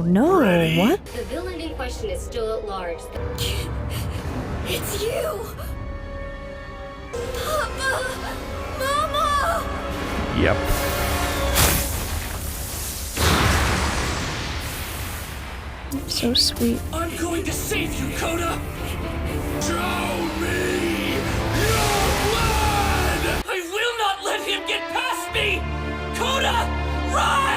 no. Ready? What? The villain in question is still at large. It's you! Papa! Mama! Yep. So sweet. I'm going to save you, Kota! Show me your blood! I will not let him get past me! Kota, run!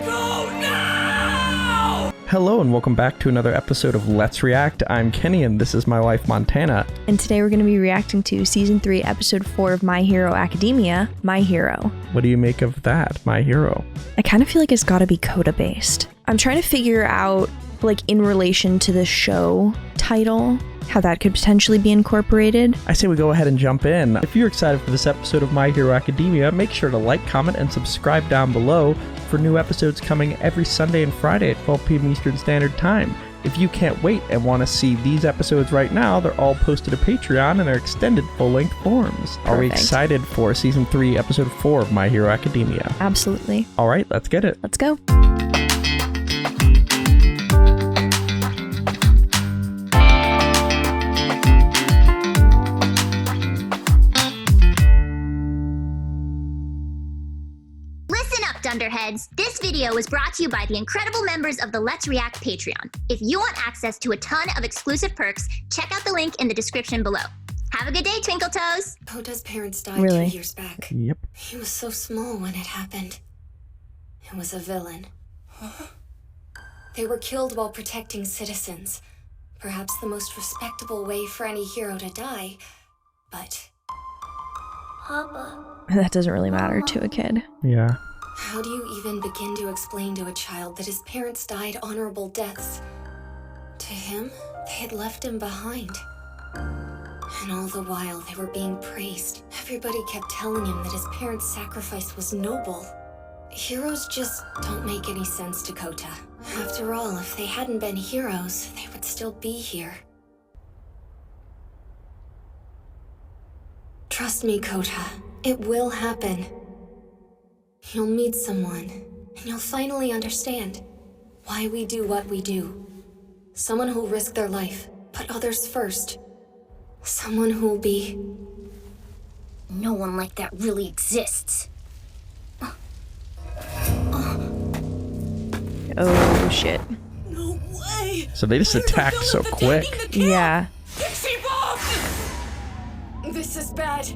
Go now! Hello and welcome back to another episode of Let's React. I'm Kenny and this is my wife Montana. And today we're going to be reacting to Season 3, Episode 4 of My Hero Academia, My Hero. What do you make of that, My Hero? I kind of feel like it's got to be Kota based. I'm trying to figure out, like, in relation to the show title, how that could potentially be incorporated. I say we go ahead and jump in. If you're excited for this episode of My Hero Academia, make sure to like, comment, and subscribe down below for new episodes coming every Sunday and Friday at 12 p.m. Eastern Standard Time. If you can't wait and want to see these episodes right now, they're all posted to Patreon and they're extended full-length forms. Are we Perfect. excited for Season 3, Episode 4 of My Hero Academia? Absolutely. All right, let's get it. Let's go. Listen up, Dunderheads! This video was brought to you by the incredible members of the Let's React Patreon. If you want access to a ton of exclusive perks, check out the link in the description below. Have a good day, Twinkle Toes! Kota's parents died Really? 2 years back. Yep. He was so small when it happened. It was a villain. They were killed while protecting citizens. Perhaps the most respectable way for any hero to die. But Papa. That doesn't really matter to a kid. Yeah. how do you even begin to explain to a child that his parents died honorable deaths? To him, they had left him behind. And all the while, they were being praised. Everybody kept telling him that his parents' sacrifice was noble. Heroes just don't make any sense to Kota. After all, if they hadn't been heroes, they would still be here. Trust me, Kota. It will happen. You'll meet someone, and you'll finally understand why we do what we do. Someone who'll risk their life, put others first. Someone who'll be... No one like that really exists. Oh, shit. No way! So they just We're the attacked so villains quick. attacking the camp! Yeah. Pixie bomb! This is bad.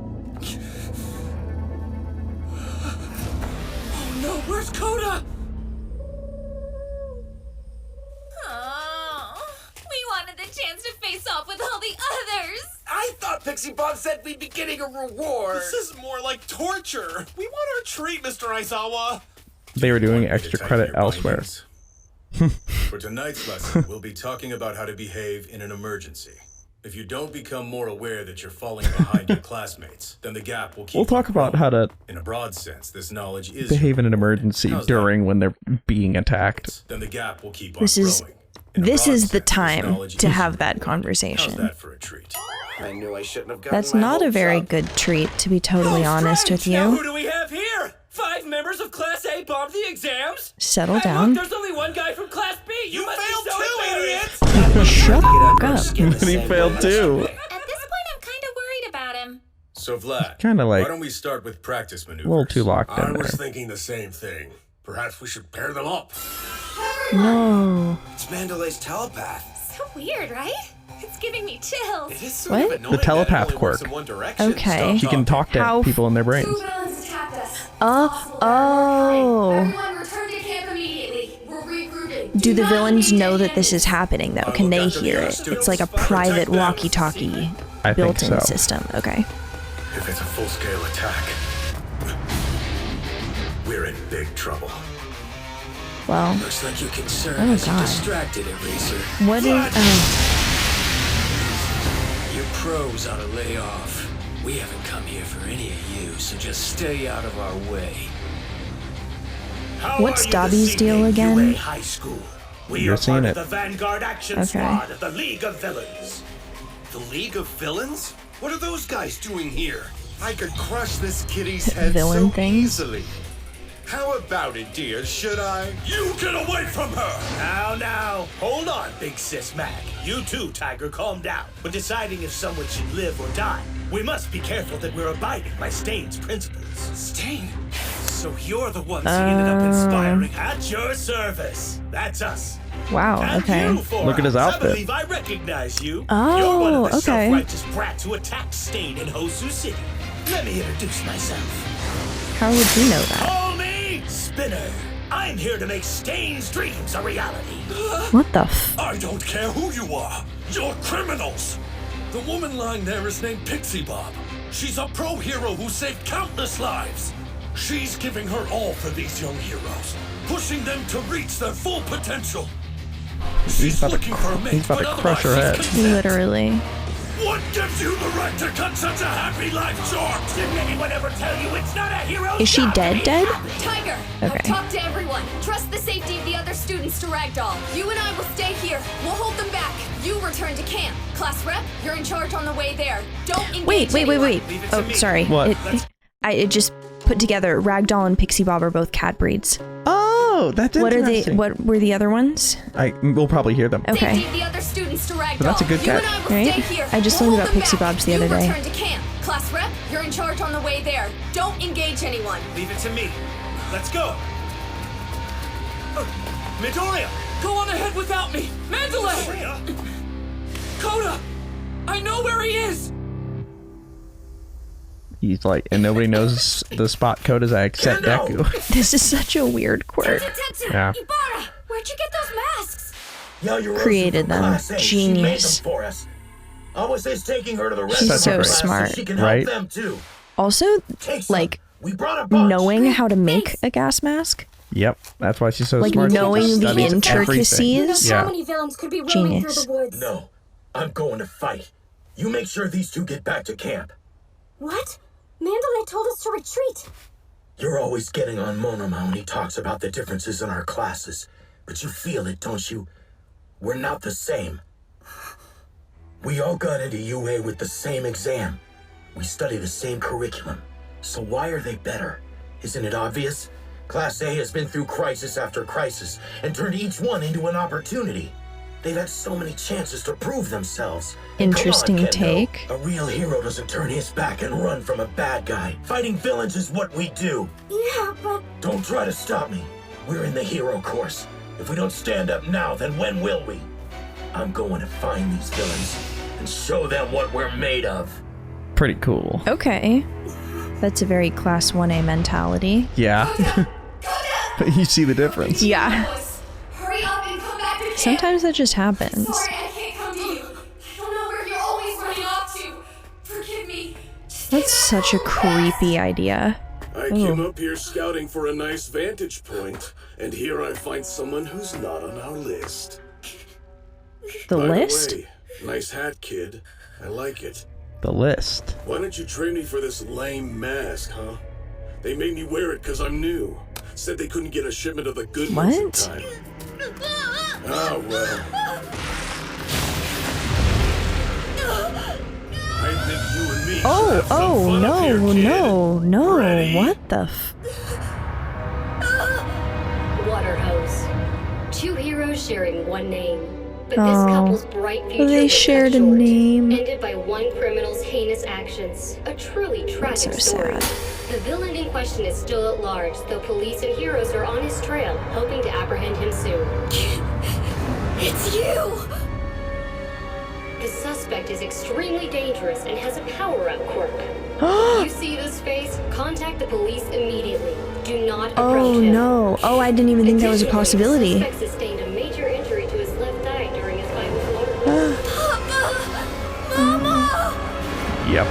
Oh no, where's Kota? Oh, we wanted the chance to face off with all the others. I thought Pixie Bob said we'd be getting a reward. This is more like torture. We want our treat, Mr. Aizawa. They were doing Want me to extra type credit your elsewhere. findings? For tonight's lesson, we'll be talking about how to behave in an emergency. If you don't become more aware that you're falling behind your classmates, then the gap will keep We'll talk on about growing. how to In a broad sense, this knowledge is behave in an your reward. emergency How's during when they're being attacked. that? Then the gap will keep This on is- growing. In a This broad is the sense, this time knowledge to is have your that reward. conversation. How's that for a treat? I knew I shouldn't have gotten That's my not a hopes very up. good treat, to be totally honest with Now you. who do we have here? 5 members of Class A bombed the exams? Settle Hey, down. look, there's only one guy from Class B! You must failed be so too, embarrassed. idiot! Shut the fuck up. And he failed too. At this point, I'm kind of worried about him. So Vlad, Kinda like why don't we start with practice A maneuvers? little too locked I in was there. thinking the same thing. Perhaps we should pair them up. No. It's Mandelay's telepath. So weird, right? It's giving me chills. It is What? sort of annoying The telepath that it only works quirk. in one direction. Okay. She can talk to How- people in their brains. Villains attacked us. Oh. Everyone return to camp immediately. We're regrouping. Do the not villains need know any that this is happening, though? Can they hear it? It's like a private walkie-talkie I think built-in so. system. Okay. If it's a full-scale attack, we're in big trouble. Well, Looks like your concern Oh, has you God. distracted, Eraser. what is... Oh. You pros ought to lay off. We haven't come here for any of you, so just stay out of our way. What's Dobby's deal again? High School. We You're are seeing part it. of the Vanguard Action Okay. Squad of the League of Villains. The League of Villains? What are those guys doing here? I could crush this kitty's head Villain so thing? easily. How about it, dear? Should I? You get away from her! Now, hold on, big sis Mac. You too, Tiger, calm down. When deciding if someone should live or die, we must be careful that we're abiding by Stain's principles. Stain? So you're the ones he ended up inspiring. At your service. That's us. Wow, And okay. you for Look at his us. outfit. I believe I recognize you. Oh, You're one of the okay. self-righteous brats who attacked Stain in Hosu City. Let me introduce myself. How would you know that? Call me Spinner. I'm here to make Stain's dreams a reality. What the f? I don't care who you are. You're criminals. The woman lying there is named Pixie Bob. She's a pro hero who saved countless lives. She's giving her all for these young heroes, pushing them to reach their full potential. She's looking for a mate, he's about but to crush her otherwise head. she's content. Literally. What gives you the right to cut such a happy life short? Didn't anyone ever tell you it's not a hero? Is she dead? Dead? Tiger, Okay. I've talked to everyone. Trust the safety of the other students to Ragdoll. You and I will stay here. We'll hold them back. You return to camp. Class rep, you're in charge on the way there. Don't engage anyone. Leave it to Oh, me. sorry. What? It just put together. Ragdoll and Pixie Bob are both cat breeds. Oh, that's What are they? interesting. What were the other ones? We'll probably hear them. Okay. Safety of the other students to Ragdoll. But that's a good You cat. and I will Right? stay here. I just We'll learned hold about them Pixie back. Bobs the other day. You return to camp. Class rep, you're in charge on the way there. Don't engage anyone. Leave it to me. Let's go. Midoriya! Go on ahead without me. Mandalay! Shera! Kota! I know where he is! He's like, and nobody knows the spot code is at except No. Deku. This is such a weird quirk. Tetsu, Yeah. Ibarra, where'd you get those masks? Yaoyorozu Created from them. Class A. Genius. She made them for us. Always is taking her to the rest She's of so the class smart. so she can Right? help them too. Also, Take some. like We brought a bunch. knowing how to make a gas mask, Yep, that's why she's so like smart. She knowing the studies everything. intricacies. Yeah. many villains could be roaming Genius. through the woods? No, I'm going to fight. You make sure these two get back to camp. What? Mandalay told us to retreat. You're always getting on Monoma when he talks about the differences in our classes. But you feel it, don't you? We're not the same. We all got into UA with the same exam. We study the same curriculum. So why are they better? Isn't it obvious? Class A has been through crisis after crisis and turned each one into an opportunity. They've had so many chances to prove themselves. And come on, Interesting Kendo. take. A real hero doesn't turn his back and run from a bad guy. Fighting villains is what we do. Yeah, but Don't try to stop me. We're in the hero course. If we don't stand up now, then when will we? I'm going to find these villains and show them what we're made of. Pretty cool. Okay. That's a very class 1A mentality. Yeah. You see the difference. Yeah. Hurry up and come back to camp. Sometimes that just happens. Sorry, I can't come to you. I don't know where you're always running off to. Forgive me. That's such a creepy idea. I came up here scouting for a nice vantage point, and here I find someone who's not on our list. The By list? the way, nice hat, kid. I like it. The list. Why don't you trade me for this lame mask, huh? They made me wear it because I'm new. Said they couldn't get a shipment of the good ones in What? time. Ah, well. I think you and me should have some Oh, fun up here, kid. no. Ready? What the f? Water hose. Two heroes sharing one name. But this Oh. couple's bright future They was cut shared a short, name. ended by one criminal's heinous actions. A truly tragic so story. sad. The villain in question is still at large, though police and heroes are on his trail, hoping to apprehend him soon. It's you! The suspect is extremely dangerous and has a power-up quirk. You see this face? Contact the police immediately. Do not approach Oh him. no. Oh, I didn't even think that was a Additionally, possibility. The suspect sustained a major injury to his left thigh during his fight with Korra. Mama! Yep.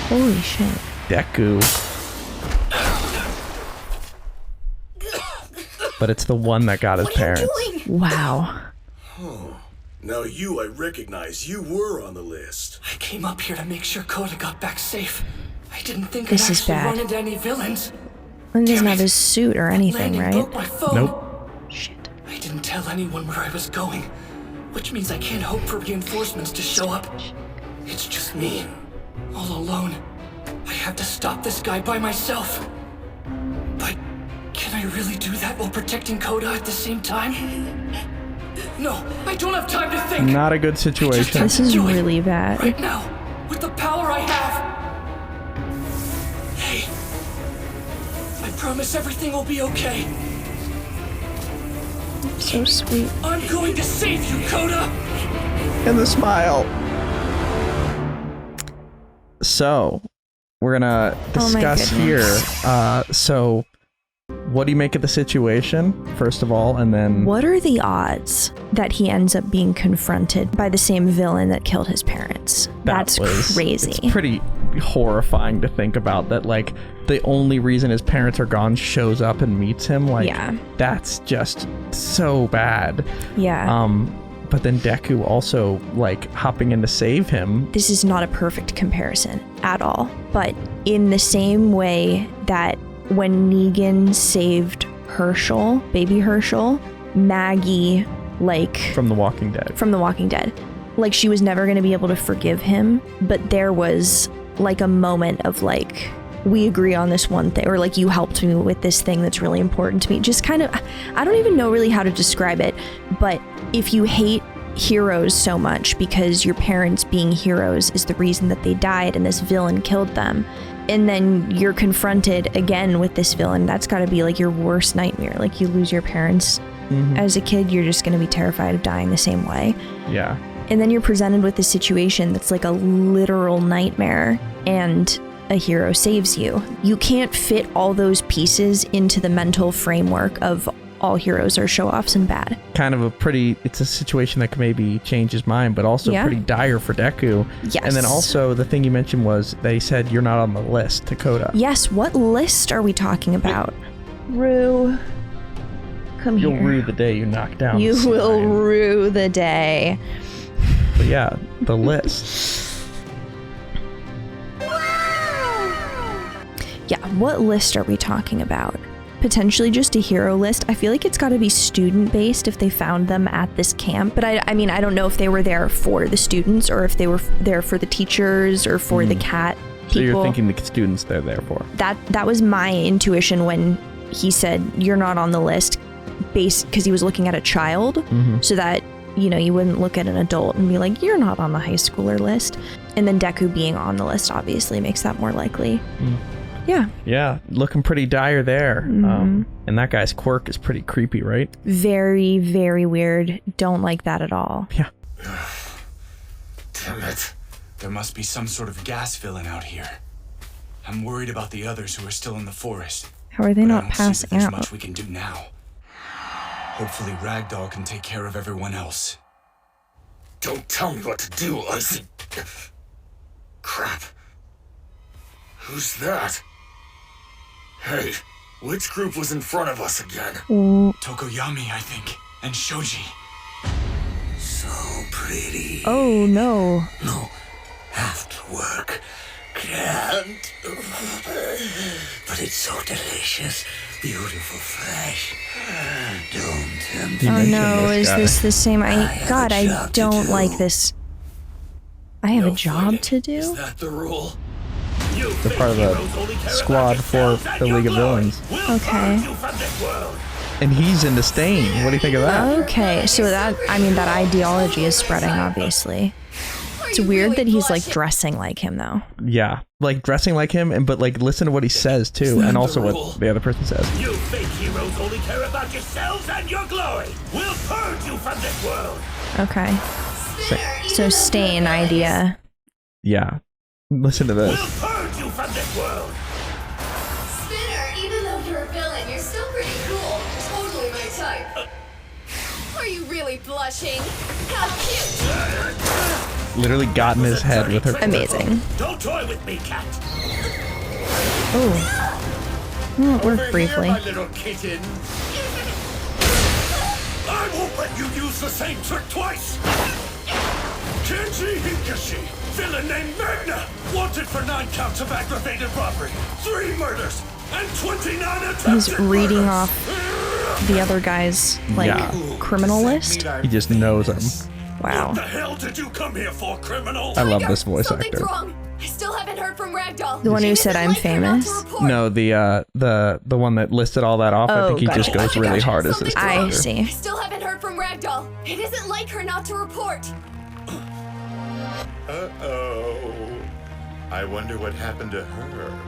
Holy shit. Deku. But it's the one that got his parents. Wow. Now you, I recognize, you were on the list. I came up here to make sure Kota got back safe. I didn't think This I'd is actually bad. run into any villains. And he doesn't Damn have it. his suit or anything, Landing right? broke my phone. Nope. Shit. I didn't tell anyone where I was going, which means I can't hope for reinforcements to show up. It's just me, all alone. I have to stop this guy by myself. But can I really do that while protecting Kota at the same time? No, I don't have time to think. Not a good situation. This is really bad. Right now, with the power I have. Hey, I promise everything will be okay. So sweet. I'm going to save you, Kota! And the smile. So, we're gonna discuss here. So, what do you make of the situation, first of all, and then... What are the odds that he ends up being confronted by the same villain that killed his parents? That's crazy. It's pretty horrifying to think about that, like, the only reason his parents are gone shows up and meets him. Like, that's just so bad. Yeah. But then Deku also, like, hopping in to save him. This is not a perfect comparison at all. But in the same way that when Negan saved Herschel, baby Herschel, Maggie, like... From The Walking Dead. Like, she was never going to be able to forgive him. But there was, like, a moment of, like... we agree on this one thing, or like you helped me with this thing that's really important to me. Just kind of, I don't even know really how to describe it, but if you hate heroes so much because your parents being heroes is the reason that they died and this villain killed them, and then you're confronted again with this villain, that's got to be like your worst nightmare. Like, you lose your parents as a kid, you're just going to be terrified of dying the same way. Yeah. And then you're presented with a situation that's like a literal nightmare, and a hero saves you. You can't fit all those pieces into the mental framework of all heroes are show-offs and bad. Kind of it's a situation that could maybe change his mind, but also pretty dire for Deku. Yes. And then also the thing you mentioned was they said you're not on the list to Kota. Yes, what list are we talking about? Rue, come here. You'll rue the day you knock down. You will rue the day. But yeah, the list. Yeah, what list are we talking about? Potentially just a hero list. I feel like it's got to be student-based if they found them at this camp. But I mean, I don't know if they were there for the students or if they were there for the teachers or for the cat people. So you're thinking the students they're there for. That was my intuition when he said, you're not on the list, because he was looking at a child, so that, you know, you wouldn't look at an adult and be like, you're not on the high schooler list. And then Deku being on the list obviously makes that more likely. Yeah, looking pretty dire there. And that guy's quirk is pretty creepy, right? Very, very weird. Don't like that at all. Yeah. Damn it. There must be some sort of gas villain out here. I'm worried about the others who are still in the forest. How are they not passing there's out? Much we can do now. Hopefully Ragdoll can take care of everyone else. Don't tell me what to do, Icy. Crap. Who's that? Hey, which group was in front of us again? Tokoyami, I think, and Shoji. So pretty. Oh, no. No, have to work. Can't. But it's so delicious. Beautiful fresh. Don't tempt me. Oh, no, is this the same? God, I don't like this. I have a job to do? Is that the rule? They're part of the squad for the League of Villains. Okay. And he's into Stain. What do you think of that? Okay, so that ideology is spreading, obviously. It's weird that he's like dressing like him, though. Yeah, like dressing like him, but like listen to what he says too, and also what the other person says. You fake heroes only care about yourselves and your glory. We'll purge you from this world. Okay. So Stain idea. Yeah. Listen to this. We'll purge you from this world. Spinner, even though you're a villain, you're still pretty cool. Totally my type. Are you really blushing? How cute! Literally got in his head with her. Amazing. Don't toy with me, cat. Oh. Well, it worked briefly. My little kitten. I won't let you use the same trick twice. Kenji Hikashi, villain named Magna, wanted for 9 counts of aggravated robbery, 3 murders, and 29 attempts. He's reading off the other guy's criminal list. He just knows him. Wow. What the hell did you come here for, criminal? I love this voice Something's actor. wrong. I still haven't heard heard from Ragdoll. The one who said I'm famous? No, the one that listed all that off. I think he just goes really hard as this character. I see. I still haven't heard from Ragdoll. It isn't like her not to report. Uh-oh. I wonder what happened to her.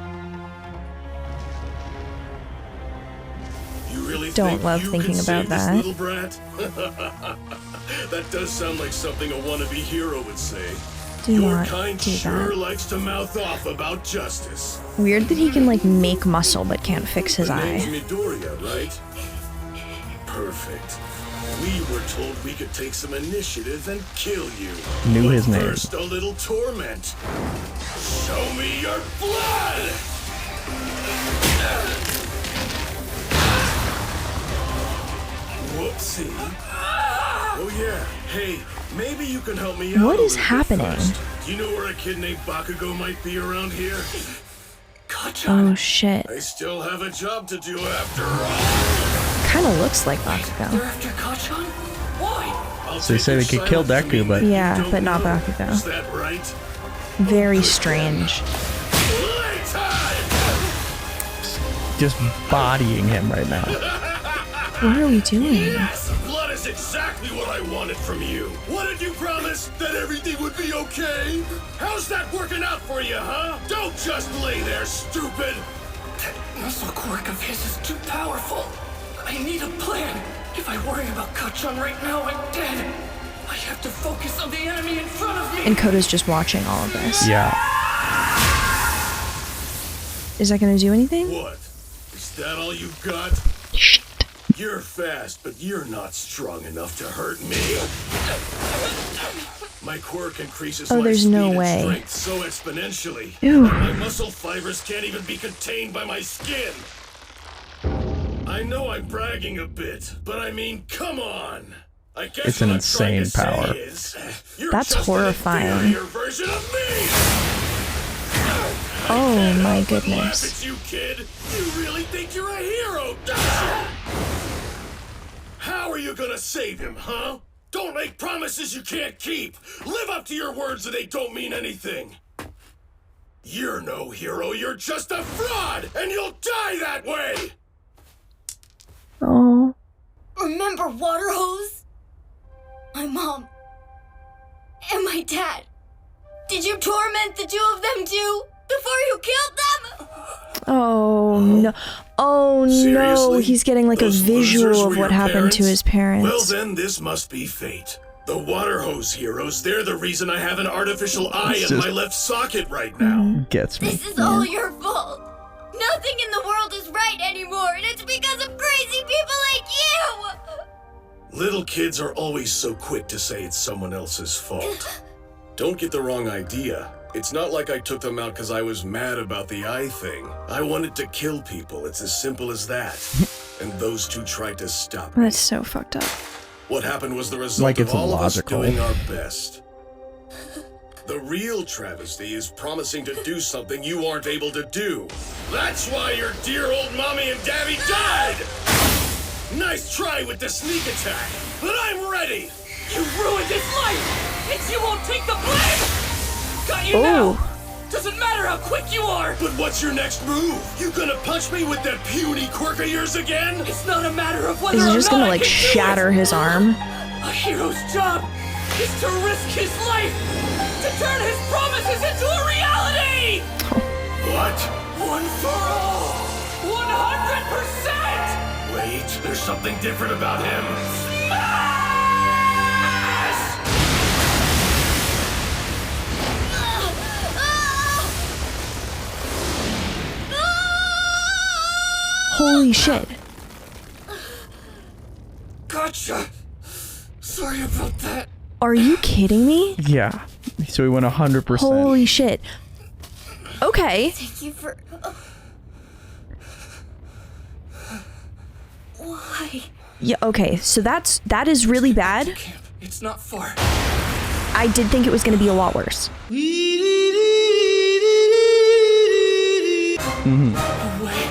You really Don't think love you thinking can about save this that. little brat? That does sound like something a wannabe hero would say. Do Your not kind do sure that. likes to mouth off about justice. Weird that he can like make muscle but can't fix his The name's eye. Midoriya, right? Perfect. We were told we could take some initiative and kill you. Knew But his name. First, a little torment. Show me your blood! Whoopsie. Oh yeah. Hey, maybe you can help me out. What a is little bit happening? first. Do you know where a kid named Bakugo might be around here? Oh shit. I still have a job to do after all. Kinda looks like Bakugo. After Kachan? Why? I'll So they take say your they could kill silence to Deku, mean but- that you Yeah, don't but not know. Bakugo. Is that right? Very strange. Playtime! Just bodying him right now. What are we doing? Yes! Blood is exactly what I wanted from you. What did you promise? That everything would be okay? How's that working out for you, huh? Don't just lay there, stupid! That muscle quirk of his is too powerful. I need a plan. If I worry about Kachan right now, I'm dead. I have to focus on the enemy in front of me. And Kota's just watching all of this. Yeah. Is that gonna do anything? What? Is that all you got? Shit. You're fast, but you're not strong enough to hurt me. My quirk increases Oh, my there's speed no and way. strength so exponentially. Ew. My muscle fibers can't even be contained by my skin. I know I'm bragging a bit, but I mean, come on. I guess It's an what I'm trying insane to say power. is, you're That's just horrifying. an inferior version of me. Oh my Laugh goodness. at you, kid. You really think you're a hero, don't you? How are you gonna save him, huh? Don't make promises you can't keep. Live up to your words or they don't mean anything. You're no hero, you're just a fraud, and you'll die that way! Oh. Remember Water Hose? My mom. And my dad. Did you torment the two of them too? Before you killed them? Oh no. Oh no. Seriously? He's getting like a Those losers visual were of what your happened to his parents. Well then, this must be fate. The water hose heroes, they're the reason I have an artificial eye It's in just- my left socket right now. Gets me. This is all your fault. Nothing in the world is right anymore, and it's because of crazy people like you! Little kids are always so quick to say it's someone else's fault. Don't get the wrong idea. It's not like I took them out because I was mad about the eye thing. I wanted to kill people. It's as simple as that. And those two tried to stop me. That's so fucked up. What happened was the result Like it's of all illogical. of us doing our best. The real travesty is promising to do something you aren't able to do. That's why your dear old mommy and daddy died! Nice try with the sneak attack, but I'm ready! You ruined his life! And you won't take the blame! Got you now! Doesn't matter how quick you are! But what's your next move? You gonna punch me with that puny quirk of yours again? It's not a matter of whether Is he or just not gonna I like can do shatter it. his arm? A hero's job is to risk his life to turn his promises into a reality! What? One for all! 100%! Wait, there's something different about him. Smash! Holy shit. Gotcha! Sorry about that. Are you kidding me? Yeah. So he went 100%. Holy shit. Okay. Thank you for... Why? Yeah, okay. So that is really bad. Camp, it's not far. I did think it was going to be a lot worse. No way.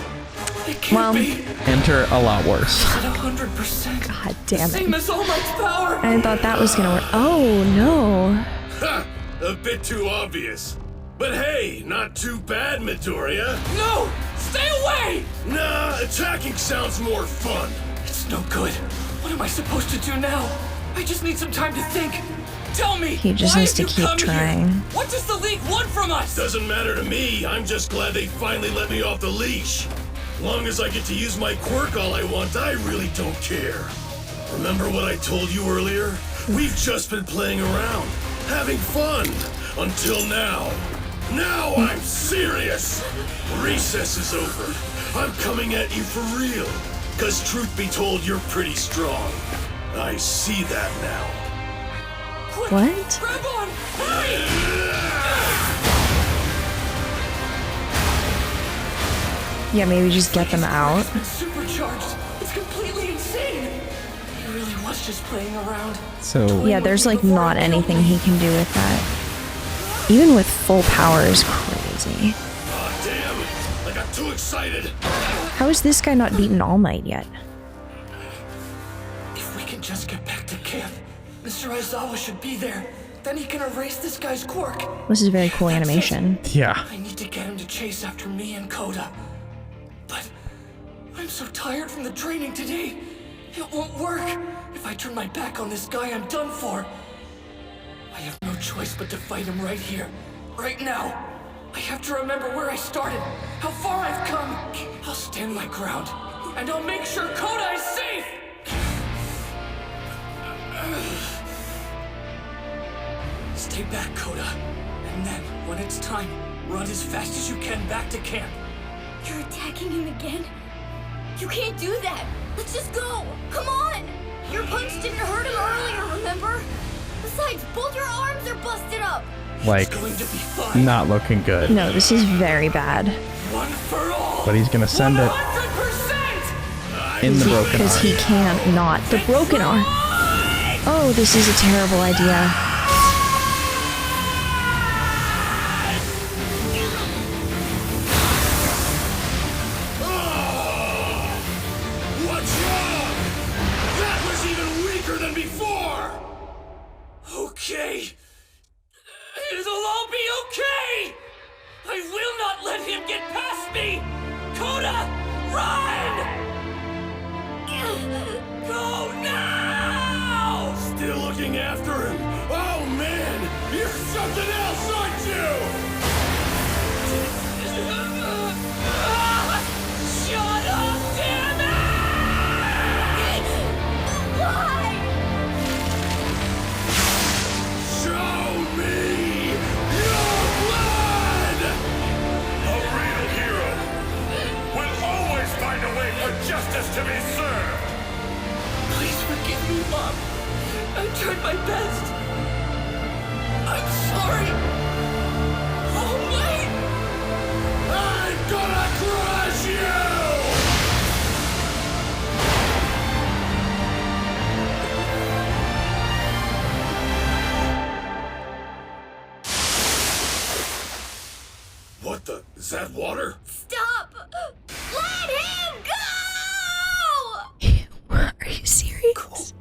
It can't Well, be. Enter a lot worse. At 100%. God damn Same it. as All Might's power. I thought that was going to work. Oh, no. Ha! A bit too obvious. But hey, not too bad, Midoriya. No! Stay away! Nah, attacking sounds more fun. It's no good. What am I supposed to do now? I just need some time to think. Tell me, He just why needs have to you keep come trying. Here? What does the League want from us? Doesn't matter to me. I'm just glad they finally let me off the leash. Long as I get to use my quirk all I want, I really don't care. Remember what I told you earlier? We've just been playing around, having fun, until now. Now I'm serious. Recess is over. I'm coming at you for real. Cause truth be told, you're pretty strong. I see that now. What? Grab on! Hurry! Yeah, maybe just get them out. It's supercharged. It's completely insane. He really was just playing around. So Yeah, there's like not anything he can do with that. Even with full power is crazy. Aw, damn. I got too excited. How is this guy not beaten All Might yet? If we can just get back to camp, Mr. Aizawa should be there. Then he can erase this guy's quirk. This is very cool animation. yeah. I need to get him to chase after me and Kota. But I'm so tired from the training today. It won't work. If I turn my back on this guy, I'm done for. I have no choice but to fight him right here, right now. I have to remember where I started, how far I've come. I'll stand my ground, and I'll make sure Kota is safe! Stay back, Kota. And then, when it's time, run as fast as you can back to camp. You're attacking him again? You can't do that! Let's just go! Come on! Your punch didn't hurt him earlier, remember? Besides, both your arms are busted up! Like, Going to be fine. not looking good. No, this is very bad. One for all! But he's gonna send it 100%! in the broken Because arm. he can't not. The broken arm. Oh, this is a terrible idea. What's wrong? That was even weaker than before! Okay. It'll all be okay! I will not let him get past me! Kota, run! Go now! Still looking after him? Oh man, you're something else, aren't you? Shut up, damn it! Why? Show me your blood! A real hero will always find a way for justice to be served. Please forgive me, Mom. I tried my best. I'm sorry. Oh, wait! I'm gonna crush you! What the? Is that water? Stop! Let him go! Are you serious?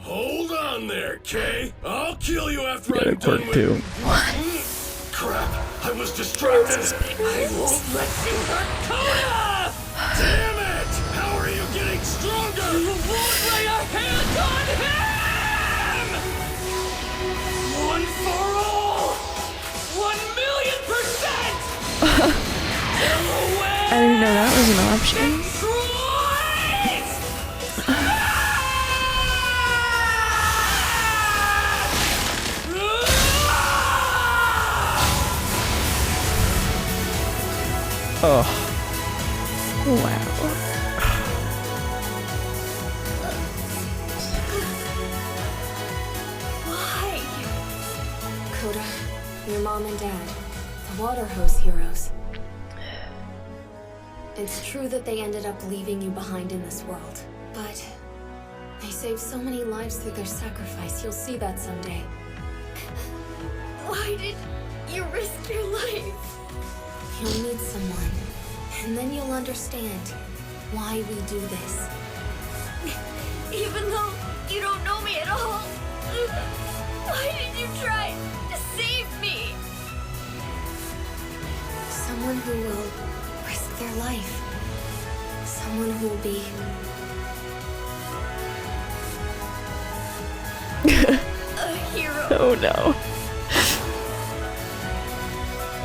Hold on there, Kay. I'll kill you after Got a I'm done quirk with... too. Crap, I was distracted. I won't let you hurt Kota! Damn it! How are you getting stronger? You won't lay a hand on him! One for all! 1,000,000%! I didn't know that was an option. Oh, Wow. Why? Kota, your mom and dad, the water hose heroes. It's true that they ended up leaving you behind in this world, but they saved so many lives through their sacrifice. You'll see that someday. Why did you risk your life? You'll meet someone, and then you'll understand why we do this. Even though you don't know me at all. Why did you try to save me? Someone who will risk their life. Someone who will be... a hero. Oh no.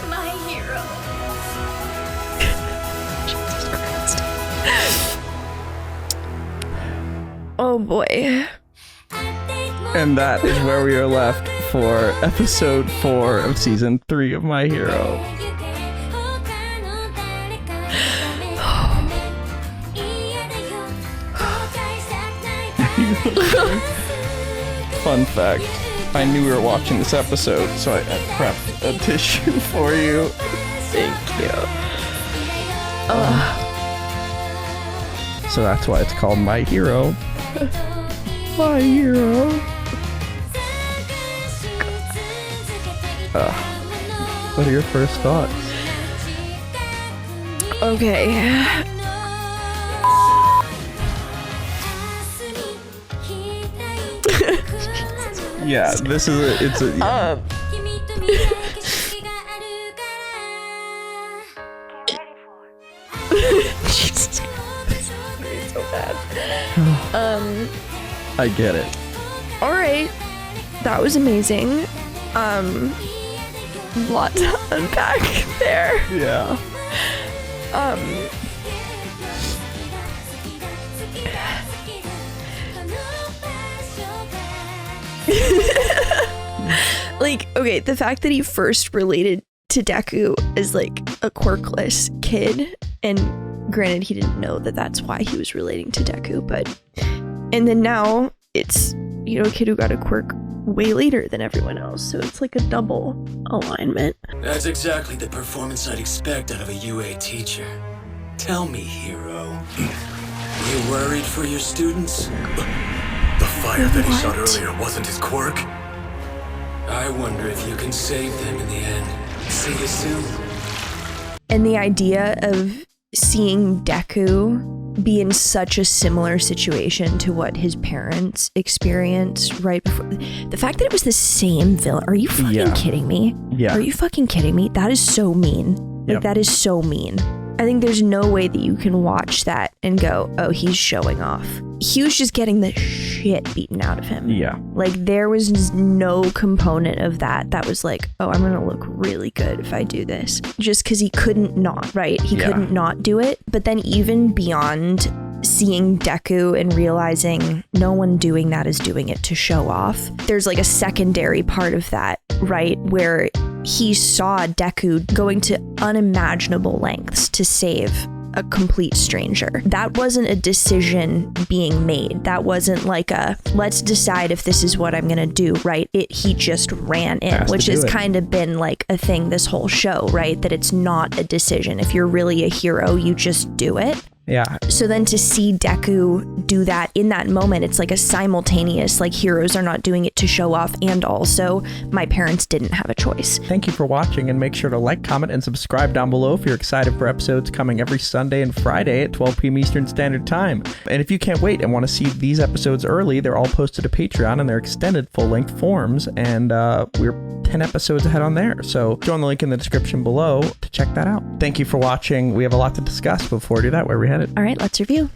My hero. Jesus Christ. Oh boy. And that is where we are left for episode 4 of season 3 of My Hero. Fun fact, I knew we were watching this episode, so I prepped a tissue for you. Thank you. So that's why it's called My Hero. My Hero. What are your first thoughts? Okay. Yeah, this is it's a Jesus Christ. It's so bad. I get it. All right. That was amazing. Lot to unpack there. Yeah. Like, okay, the fact that he first related to Deku as like a quirkless kid, and granted he didn't know that that's why he was relating to Deku, but and then now it's, you know, a kid who got a quirk way later than everyone else, so it's like a double alignment. That's exactly the performance I'd expect out of a UA teacher. Tell me, hero. You worried for your students? The fire that he shot earlier wasn't his quirk? I wonder if you can save them in the end. See you soon. And the idea of seeing Deku be in such a similar situation to what his parents experienced right before, the fact that it was the same villain. Are you fucking kidding me? Yeah. Are you fucking kidding me? That is so mean. Like, that is so mean. I think there's no way that you can watch that and go, oh, he's showing off. He was just getting the shit beaten out of him. Yeah. Like, there was just no component of that was like, oh, I'm gonna look really good if I do this. Just because he couldn't not, right? He couldn't not do it. But then even beyond seeing Deku and realizing no one doing that is doing it to show off, there's like a secondary part of that, right? Where he saw Deku going to unimaginable lengths to save a complete stranger. That wasn't a decision being made. That wasn't like a, let's decide if this is what I'm gonna do, right? He just ran in, which has kind of been like a thing this whole show, right? That it's not a decision. If you're really a hero, you just do it. Yeah. So then to see Deku do that in that moment, it's like a simultaneous, like, heroes are not doing it to show off, and also my parents didn't have a choice. Thank you for watching, and make sure to like, comment, and subscribe down below if you're excited for episodes coming every Sunday and Friday at 12 p.m. Eastern Standard Time. And if you can't wait and want to see these episodes early, they're all posted to Patreon and they're extended full-length forms, and we're 10 episodes ahead on there. So join the link in the description below to check that out. Thank you for watching. We have a lot to discuss. Before we do that, where are we headed? All right, let's review.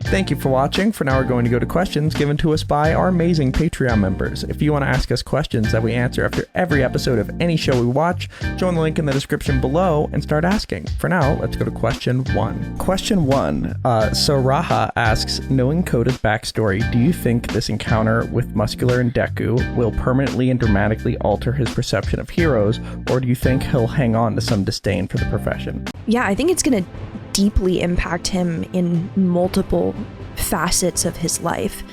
Thank you for watching. For now, we're going to go to questions given to us by our amazing Patreon members. If you want to ask us questions that we answer after every episode of any show we watch, join the link in the description below and start asking. For now, let's go to question 1. Question 1. So Raha asks, knowing Kota's backstory, do you think this encounter with Muscular and Deku will permanently and dramatically alter his perception of heroes, or do you think he'll hang on to some disdain for the profession? Yeah, I think it's going to deeply impact him in multiple facets of his life.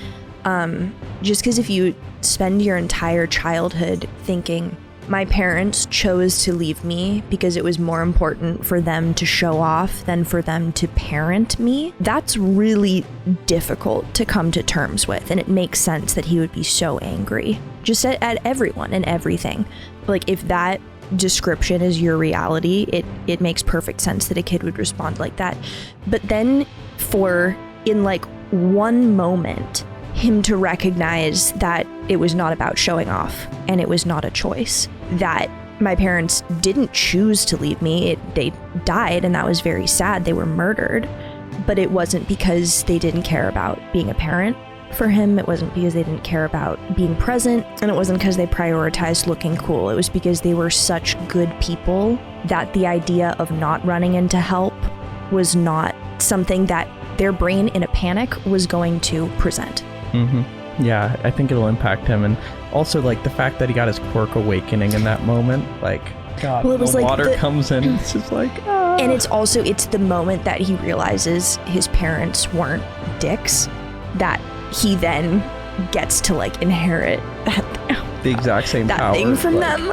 Just because if you spend your entire childhood thinking, my parents chose to leave me because it was more important for them to show off than for them to parent me, that's really difficult to come to terms with. And it makes sense that he would be so angry just at everyone and everything. Like, if that description is your reality, it makes perfect sense that a kid would respond like that. But then in like one moment, him to recognize that it was not about showing off and it was not a choice. That my parents didn't choose to leave me. They died, and that was very sad. They were murdered. But it wasn't because they didn't care about being a parent for him. It wasn't because they didn't care about being present. And it wasn't because they prioritized looking cool. It was because they were such good people that the idea of not running in to help was not something that their brain in a panic was going to present. Yeah, I think it'll impact him. And also, like, the fact that he got his quirk awakening in that moment, like, God, well, it was the like water comes in, it's just like, ah. And it's the moment that he realizes his parents weren't dicks, that he then gets to, like, inherit the exact same that power, thing from them.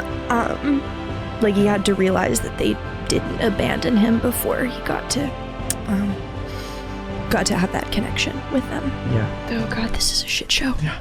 Like, he had to realize that they didn't abandon him before he got to have that connection with them. Yeah. Oh God, this is a shit show. Yeah.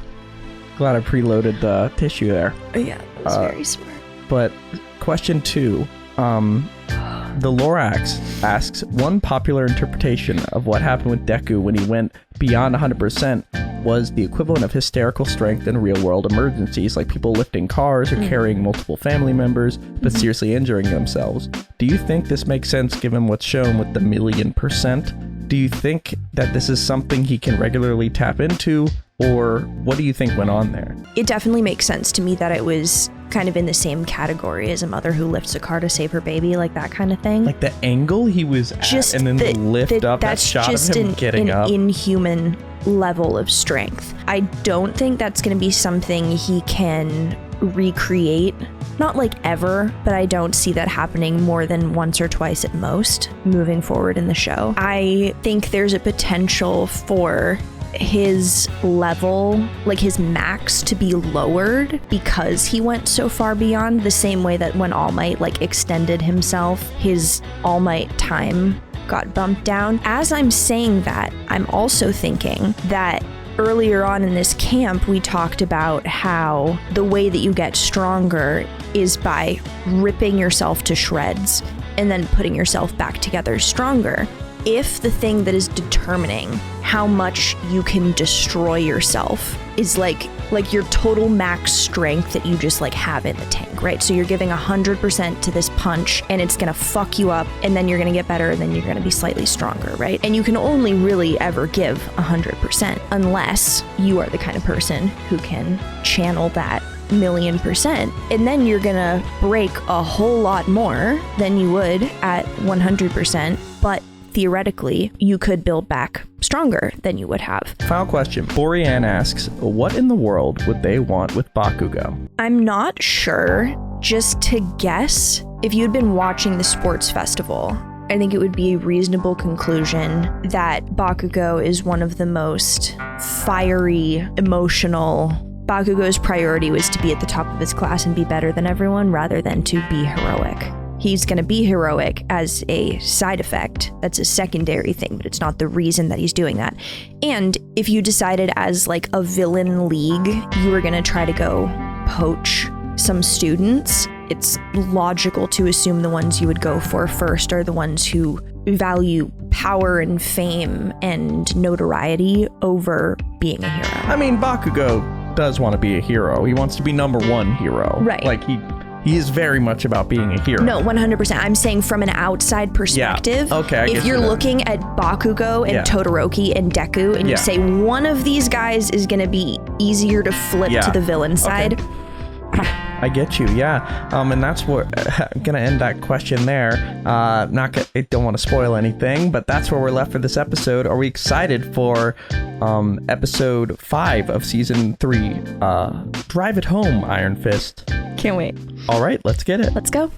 Glad I preloaded the tissue there. Yeah, that was very smart. But question 2, the Lorax asks, one popular interpretation of what happened with Deku when he went beyond 100% was the equivalent of hysterical strength in real-world emergencies, like people lifting cars or carrying multiple family members, but seriously injuring themselves. Do you think this makes sense given what's shown with the 1,000,000%? Do you think that this is something he can regularly tap into, or what do you think went on there? It definitely makes sense to me that it was kind of in the same category as a mother who lifts a car to save her baby, like that kind of thing. Like the angle he was at, just and then the lift up, that shot just of him getting up. An inhuman level of strength. I don't think that's going to be something he can recreate. Not like ever, but I don't see that happening more than once or twice at most moving forward in the show. I think there's a potential for his level, like his max, to be lowered because he went so far beyond, the same way that when All Might like extended himself, his All Might time got bumped down. As I'm saying that, I'm also thinking that earlier on in this camp, we talked about how the way that you get stronger is by ripping yourself to shreds and then putting yourself back together stronger. If the thing that is determining how much you can destroy yourself is like your total max strength that you just like have in the tank, right? So you're giving 100% to this punch and it's gonna fuck you up, and then you're gonna get better, and then you're gonna be slightly stronger, right? And you can only really ever give 100% unless you are the kind of person who can channel that 1,000,000%, and then you're gonna break a whole lot more than you would at 100%, but theoretically, you could build back stronger than you would have. Final question. Borean asks, what in the world would they want with Bakugo? I'm not sure. Just to guess, if you'd been watching the sports festival, I think it would be a reasonable conclusion that Bakugo is one of the most fiery, emotional. Bakugo's priority was to be at the top of his class and be better than everyone rather than to be heroic. He's going to be heroic as a side effect. That's a secondary thing, but it's not the reason that he's doing that. And if you decided as like a villain league, you were going to try to go poach some students, it's logical to assume the ones you would go for first are the ones who value power and fame and notoriety over being a hero. I mean, Bakugo does want to be a hero. He wants to be #1 hero. Right. Like he is very much about being a hero. No, 100%. I'm saying from an outside perspective. Yeah. Okay, I if you're looking at Bakugo and Todoroki and Deku, and you say one of these guys is going to be easier to flip to the villain side. I get you, yeah. And that's what I'm gonna end that question there. I don't want to spoil anything, but that's where we're left for this episode. Are we excited for episode 5 of season 3? Drive it home, Iron Fist. Can't wait. All right, let's get it. Let's go.